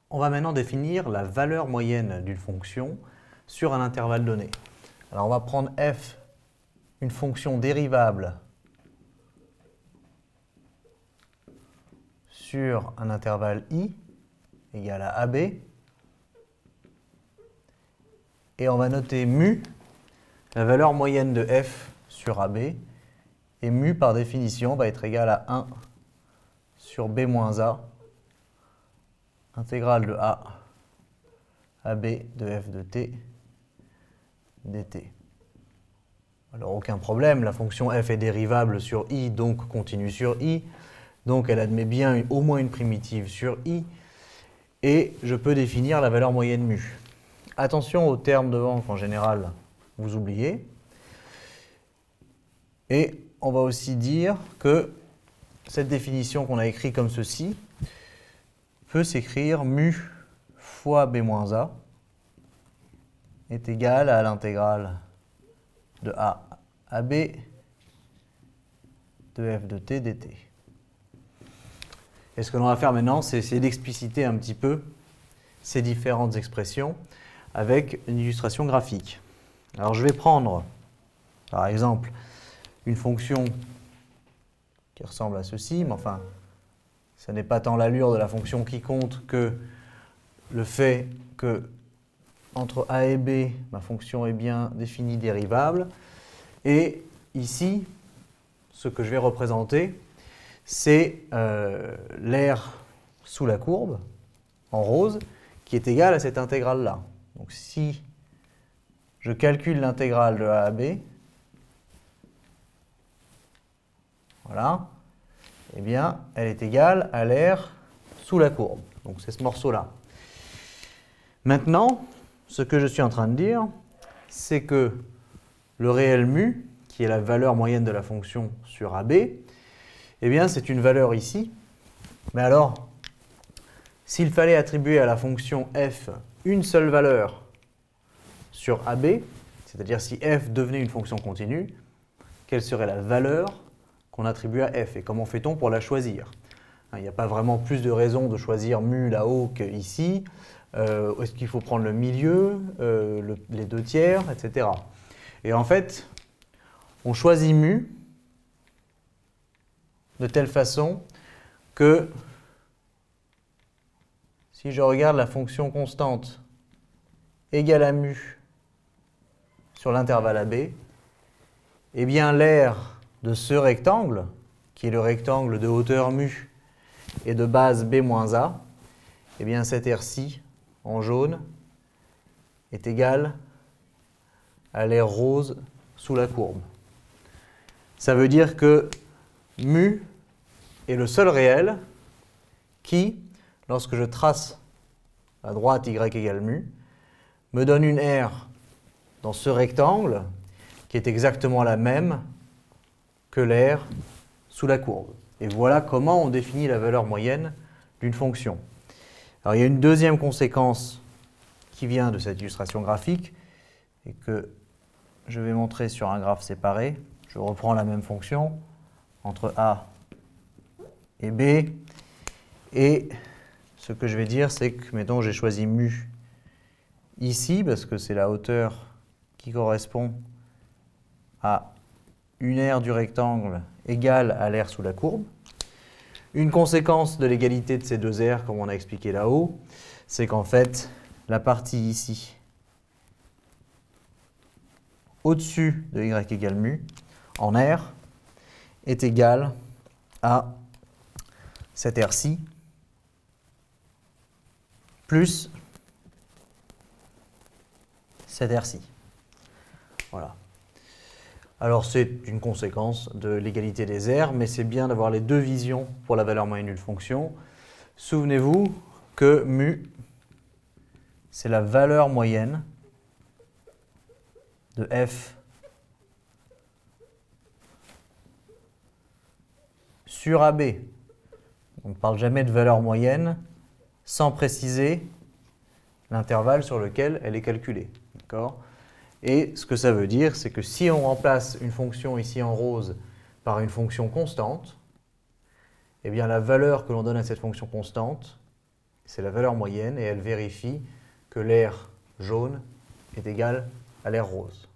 On va maintenant définir la valeur moyenne d'une fonction sur un intervalle donné. Alors on va prendre f, une fonction dérivable sur un intervalle i égale à ab, et on va noter mu, la valeur moyenne de f sur ab, et mu par définition va être égal à 1 sur b moins a, intégrale de a ab de f de t dt. Alors aucun problème, la fonction f est dérivable sur i, donc continue sur i, donc elle admet bien au moins une primitive sur i, et je peux définir la valeur moyenne mu. Attention aux termes devant qu'en général vous oubliez. Et on va aussi dire que cette définition qu'on a écrite comme ceci peut s'écrire mu fois b moins a est égal à l'intégrale de a ab de f de t dt. Et ce que l'on va faire maintenant, c'est essayer d'expliciter un petit peu ces différentes expressions avec une illustration graphique. Alors je vais prendre, par exemple, une fonction qui ressemble à ceci, mais enfin, ce n'est pas tant l'allure de la fonction qui compte que le fait que entre a et b, ma fonction est bien définie dérivable. Et ici, ce que je vais représenter, c'est l'aire sous la courbe, en rose, qui est égale à cette intégrale-là. Donc si je calcule l'intégrale de a à b, voilà, eh bien, elle est égale à l'aire sous la courbe. Donc c'est ce morceau-là. Maintenant, ce que je suis en train de dire, c'est que le réel mu, qui est la valeur moyenne de la fonction sur AB, eh bien, c'est une valeur ici. Mais alors, s'il fallait attribuer à la fonction f une seule valeur sur AB, c'est-à-dire si f devenait une fonction continue, quelle serait la valeur qu'on attribue à f? Et comment fait-on pour la choisir? Il n'y a pas vraiment plus de raison de choisir mu là-haut qu'ici. Est-ce qu'il faut prendre le milieu, les deux tiers, etc. Et en fait, on choisit mu de telle façon que si je regarde la fonction constante égale à mu sur l'intervalle AB, eh bien l'aire de ce rectangle, qui est le rectangle de hauteur mu et de base b moins a, eh bien cette aire-ci, en jaune, est égale à l'aire rose sous la courbe. Ça veut dire que mu est le seul réel qui, lorsque je trace à droite y égale mu, me donne une aire dans ce rectangle qui est exactement la même que l'aire sous la courbe. Et voilà comment on définit la valeur moyenne d'une fonction. Alors il y a une deuxième conséquence qui vient de cette illustration graphique et que je vais montrer sur un graphe séparé. Je reprends la même fonction entre A et B. Et ce que je vais dire, c'est que, mettons, j'ai choisi mu ici, parce que c'est la hauteur qui correspond à une aire du rectangle égale à l'aire sous la courbe. Une conséquence de l'égalité de ces deux aires, comme on a expliqué là-haut, c'est qu'en fait, la partie ici, au-dessus de y égale mu, en aire, est égale à cette aire-ci, plus cette aire-ci. Voilà. Alors c'est une conséquence de l'égalité des aires, mais c'est bien d'avoir les deux visions pour la valeur moyenne d'une fonction. Souvenez-vous que mu, c'est la valeur moyenne de f sur AB. On ne parle jamais de valeur moyenne sans préciser l'intervalle sur lequel elle est calculée. D'accord ? Et ce que ça veut dire, c'est que si on remplace une fonction ici en rose par une fonction constante, eh bien la valeur que l'on donne à cette fonction constante, c'est la valeur moyenne, et elle vérifie que l'air jaune est égal à l'air rose.